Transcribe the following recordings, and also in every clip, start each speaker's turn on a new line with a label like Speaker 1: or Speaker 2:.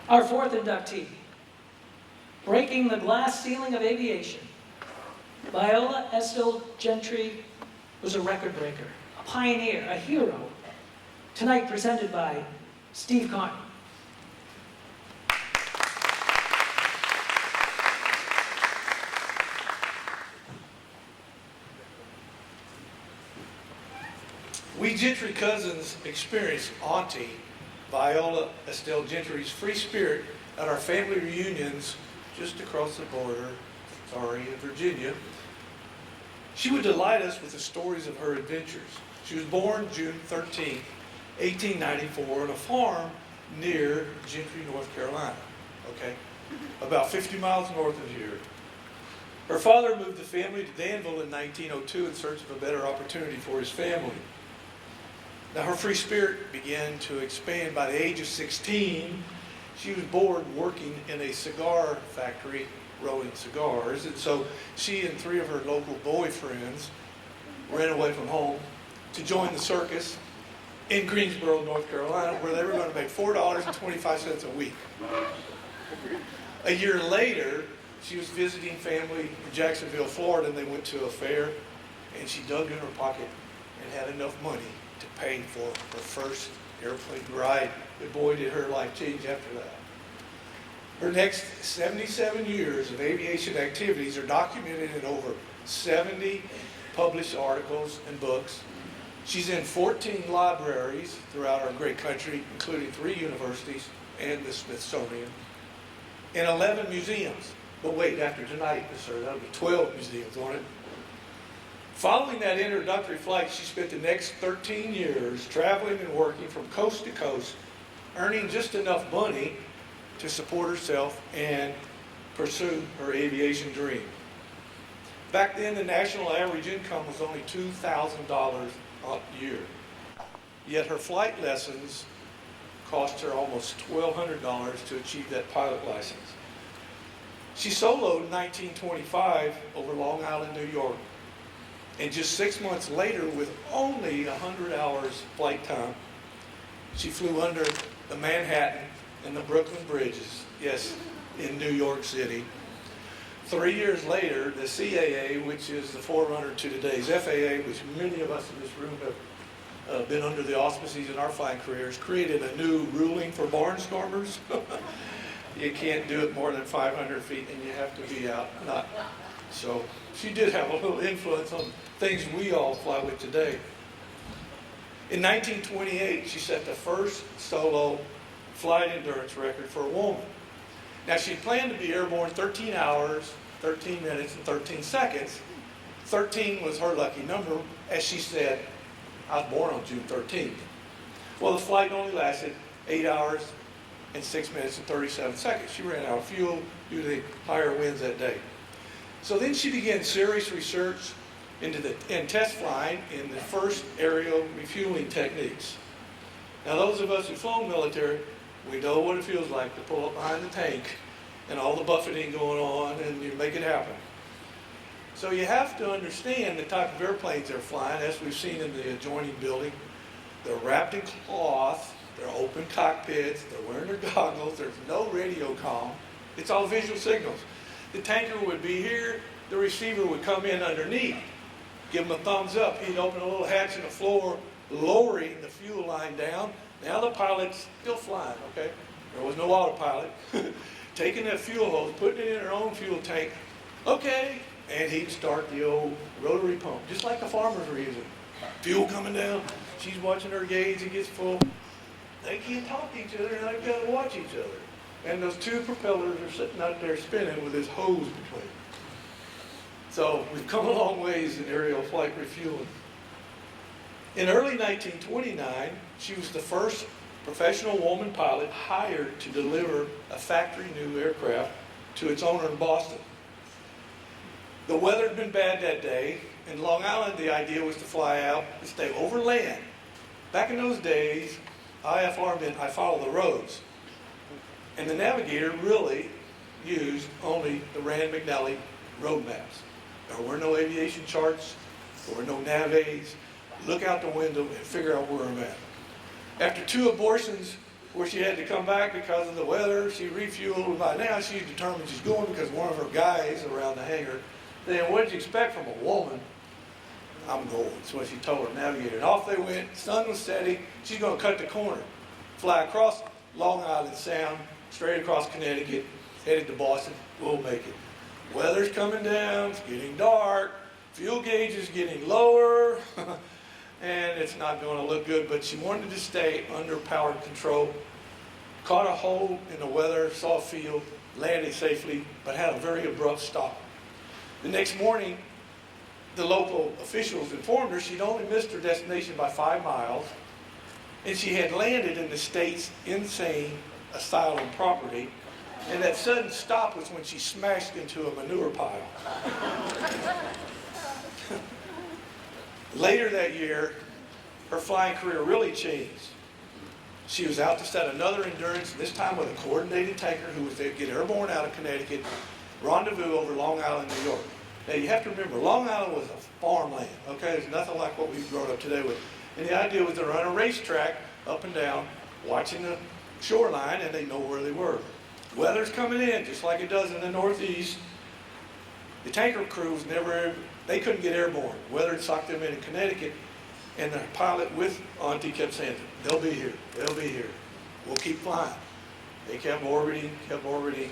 Speaker 1: Our fourth inductee, breaking the glass ceiling of aviation, Viola Estelle Gentry was a record breaker, a pioneer, a hero. Tonight presented by Steve Carton.
Speaker 2: We Gentry cousins experienced Auntie Viola Estelle Gentry's free spirit at our family reunions just across the border, in Virginia. She would delight us with the stories of her adventures. She was born June 13, 1894 on a farm near Gentry, North Carolina, about 50 miles north of here. Her father moved the family to Danville in 1902 in search of a better opportunity for his family. Now her free spirit began to expand. By the age of 16, she was bored working in a cigar factory rolling cigars, and so she and three of her local boyfriends ran away from home to join the circus in Greensboro, North Carolina, where they were going to make $4.25 a week. A year later, she was visiting family in Jacksonville, Florida, and they went to a fair, and she dug in her pocket and had enough money to pay for her first airplane ride. But boy, did her life change after that. Her next 77 years of aviation activities are documented in over 70 published articles and books. She's in 14 libraries throughout our great country, including 3 universities and the Smithsonian, and 11 museums. But wait, after tonight, sir, that'll be 12 museums on it. Following that introductory flight, she spent the next 13 years traveling and working from coast to coast, earning just enough money to support herself and pursue her aviation dream. Back then, the national average income was only $2,000 a year. Yet her flight lessons cost her almost $1,200 to achieve that pilot license. She soloed in 1925 over Long Island, New York. And just 6 months later, with only 100 hours flight time, she flew under the Manhattan and the Brooklyn bridges, yes, in New York City. 3 years later, the CAA, which is the forerunner to today's FAA, which many of us in this room have been under the auspices in our flying careers, created a new ruling for barnstormers. You can't do it more than 500 feet, and you have to be out. So she did have a little influence on things we all fly with today. In 1928, she set the first solo flight endurance record for a woman. Now, she planned to be airborne 13 hours, 13 minutes, and 13 seconds. 13 was her lucky number. As she said, I was born on June 13th. Well, the flight only lasted 8 hours and 6 minutes and 37 seconds. She ran out of fuel due to the higher winds that day. So then she began serious research into test flying in the first aerial refueling techniques. Now, those of us who've flown military, we know what it feels like to pull up behind the tank and all the buffeting going on, and you make it happen. So you have to understand the type of airplanes they're flying, as we've seen in the adjoining building. They're wrapped in cloth, they're open cockpits, they're wearing their goggles, there's no radio comm. It's all visual signals. The tanker would be here, the receiver would come in underneath, give him a thumbs up, he'd open a little hatch in the floor, lowering the fuel line down. Now the pilot's still flying, okay? There was no autopilot. Taking that fuel hose, putting it in her own fuel tank, okay, and he'd start the old rotary pump, just like the farmers were using. Fuel coming down, she's watching her gauge, it gets full. They can't talk to each other, and they've got to watch each other. And those 2 propellers are sitting out there spinning with this hose between. So we've come a long ways in aerial flight refueling. In early 1929, she was the first professional woman pilot hired to deliver a factory new aircraft to its owner in Boston. The weather had been bad that day. In Long Island, the idea was to fly out and stay over land. Back in those days, IFR meant I follow the roads. And the navigator really used only the Rand McNally road maps. There were no aviation charts, there were no nav aids. Look out the window and figure out where I'm at. After 2 abortions where she had to come back because of the weather. She refueled. By now, she's determined she's going because one of her guys around the hangar. Then, what did you expect from a woman? I'm going. That's what she told her navigator. And off they went. Sun was setting. She's going to cut the corner, fly across Long Island Sound, straight across Connecticut, headed to Boston. We'll make it. Weather's coming down. It's getting dark. Fuel gauge is getting lower. And it's not going to look good. But she wanted to stay under power control. Caught a hole in the weather, saw a field, landed safely, but had a very abrupt stop. The next morning, the local officials informed her she'd only missed her destination by 5 miles, and she had landed in the state's insane asylum property, and that sudden stop was when she smashed into a manure pile. Later that year, her flying career really changed. She was out to set another endurance, this time with a coordinated tanker who was to get airborne out of Connecticut, rendezvous over Long Island, New York. Now, you have to remember, Long Island was a farmland, okay? There's nothing like what we've grown up today with. And the idea was to run a racetrack up and down, watching the shoreline, and they know where they were. Weather's coming in, just like it does in the Northeast. The tanker crews they couldn't get airborne. Weather had socked them in Connecticut, and the pilot with Auntie kept saying, they'll be here, they'll be here. We'll keep flying. They kept orbiting, kept orbiting.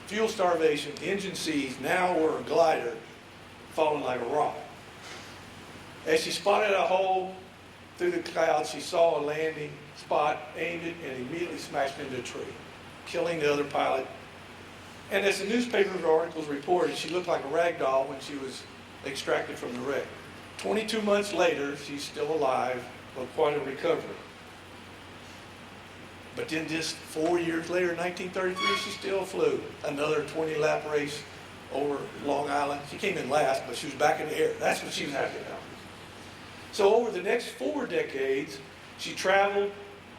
Speaker 2: Fuel starvation, engine seized, now we're a glider, falling like a rock. As she spotted a hole through the clouds, she saw a landing spot, aimed it, and immediately smashed into a tree, killing the other pilot. And as the newspaper articles reported, she looked like a rag doll when she was extracted from the wreck. 22 months later, she's still alive, but quite a recovery. But then just 4 years later, in 1933, she still flew another 20-lap race over Long Island. She came in last, but she was back in the air. That's what she was happy about. So over the next 4 decades, she traveled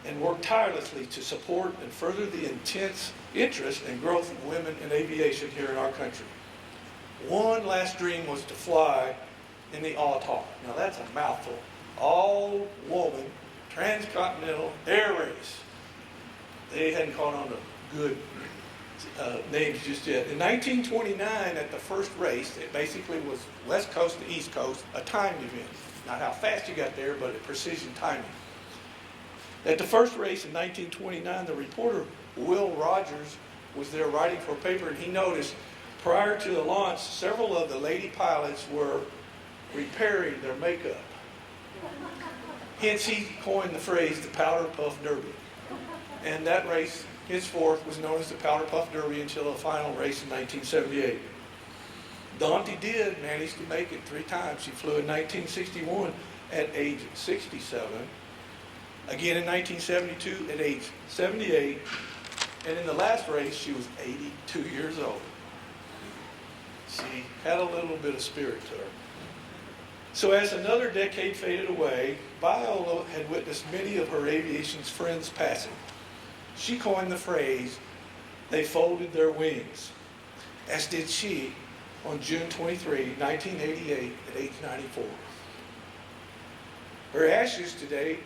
Speaker 2: and worked tirelessly to support and further the intense interest and growth of women in aviation here in our country. One last dream was to fly in the AWTAR. Now that's a mouthful. All-woman transcontinental air race. They hadn't caught on to good names just yet. In 1929, at the first race, it basically was West Coast to East Coast, a timed event. Not how fast you got there, but a precision timing. At the first race in 1929, the reporter, Will Rogers, was there writing for a paper, and he noticed prior to the launch, several of the lady pilots were repairing their makeup. Hence, he coined the phrase, the Powder Puff Derby. And that race, henceforth, was known as the Powder Puff Derby until the final race in 1978. Dante did manage to make it 3 times. She flew in 1961 at age 67, again in 1972 at age 78, and in the last race, she was 82 years old. She had a little bit of spirit to her. So as another decade faded away, Viola had witnessed many of her aviation's friends passing. She coined the phrase, they folded their wings, as did she on June 23, 1988, at age 94. Her ashes today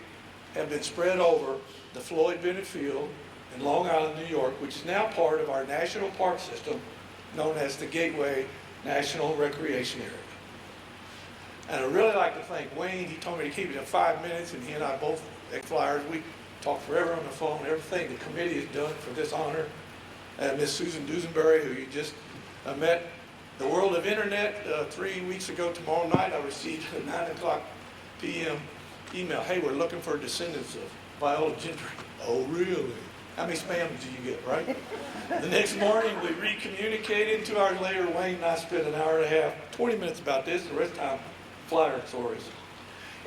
Speaker 2: have been spread over the Floyd Bennett Field in Long Island, New York, which is now part of our national park system known as the Gateway National Recreation Area. And I'd really like to thank Wayne. He told me to keep it in 5 minutes, and he and I both, ex-flyers, we talked forever on the phone, everything the committee has done for this honor. Miss Susan Dusenberry, who you just met. The world of internet, 3 weeks ago tomorrow night, I received a 9 o'clock p.m. email. Hey, we're looking for descendants of Viola Gentry. Oh, really? How many spams do you get, right? The next morning, we recommunicated. 2 hours later, Wayne and I spent an hour and a half, 20 minutes about this, the rest of the time, flyer stories.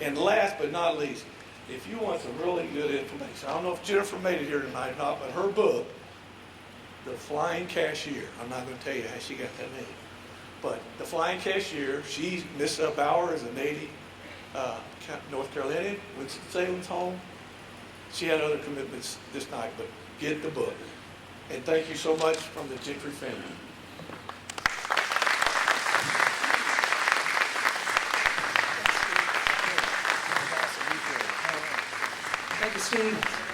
Speaker 2: And last but not least, if you want some really good information, I don't know if Jennifer made it here tonight or not, but her book, The Flying Cashier, I'm not going to tell you how she got that name, but The Flying Cashier, Miss Bauer is a native North Carolinian, Winston-Salem's home. She had other commitments this night, but get the book. And thank you so much from the Gentry family.
Speaker 1: Thank you, Steve.